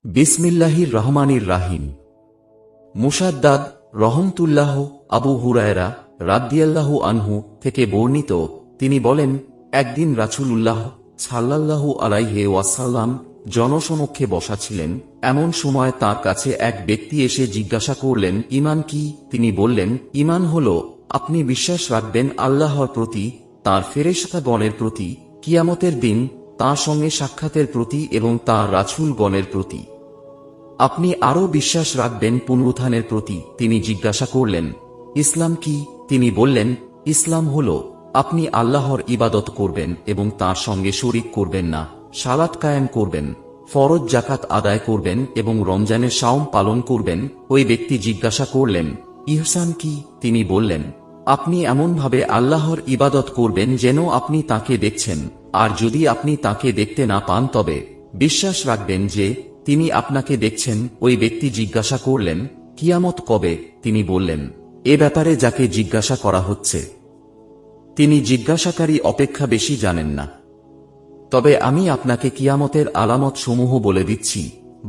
বিসমিল্লাহির রহমানির রাহিম। মুসাদ্দাদ রহমতুল্লাহ আবু হুরায়রা রাদিয়াল্লাহু আনহু থেকে বর্ণিত, তিনি বলেন, একদিন রাসূলুল্লাহ সাল্লাল্লাহু আলাইহি ওয়াসাল্লাম জনসমক্ষে বসা ছিলেন। এমন সময় তার কাছে এক ব্যক্তি এসে জিজ্ঞাসা করলেন, ঈমান কি? তিনি বললেন, ঈমান হল আপনি বিশ্বাস রাখবেন আল্লাহর প্রতি, তাঁর ফেরেশতাগণের প্রতি, কিয়ামতের দিন তাঁর সঙ্গে সাক্ষাতের প্রতি এবং তাঁর রাসূলগণের প্রতি। আপনি আরও বিশ্বাস রাখবেন পুনরুত্থানের প্রতি। তিনি জিজ্ঞাসা করলেন, ইসলাম কি? তিনি বললেন, ইসলাম হল আপনি আল্লাহর ইবাদত করবেন এবং তাঁর সঙ্গে শরীক করবেন না, সালাত কায়েম করবেন, ফরজ জাকাত আদায় করবেন এবং রমজানের শাওম পালন করবেন। ওই ব্যক্তি জিজ্ঞাসা করলেন, ইহসান কি? তিনি বললেন, আপনি এমনভাবে আল্লাহর ইবাদত করবেন যেন আপনি তাকে দেখছেন, আর যদি আপনি তাকে দেখতে না পান তবে বিশ্বাস রাখবেন যে তিনি আপনাকে দেখছেন। ওই ব্যক্তি জিজ্ঞাসা করলেন, কিয়ামত কবে? তিনি বললেন, এ ব্যাপারে যাকে জিজ্ঞাসা করা হচ্ছে তিনি জিজ্ঞাসাকারী অপেক্ষা বেশি জানেন না। তবে আমি আপনাকে কিয়ামতের আলামত সমূহ বলে দিচ্ছি।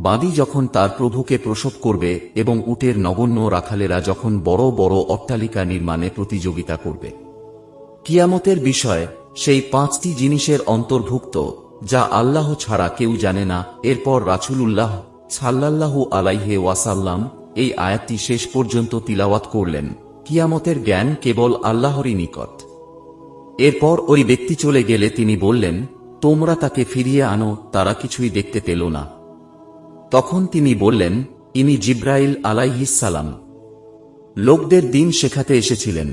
বাদী যখন তার প্রভুকে প্রসব করবে এবং উটের নগণ্য রাখালেরা যখন বড় বড় অট্টালিকা নির্মাণে প্রতিযোগিতা করবে। কিয়ামতের বিষয় সেই 5টি জিনিসের অন্তর্ভুক্ত যা আল্লাহ ছাড়া কেউ জানে না। এরপর রাসূলুল্লাহ সাল্লাল্লাহু আলাইহি ওয়াসাল্লাম এই আয়াতটি শেষ পর্যন্ত তিলাওয়াত করলেন, কিয়ামতের জ্ঞান কেবল আল্লাহরই নিকট। এরপর ওই ব্যক্তি চলে গেলে তিনি বললেন, তোমরা তাকে ফিরিয়ে আনো। তারা কিছুই দেখতে পেল না। তখন তিনি বললেন, ইনি জিব্রাইল আলাইহিস সালাম, লোকদের দিন শেখাতে এসেছিলেন।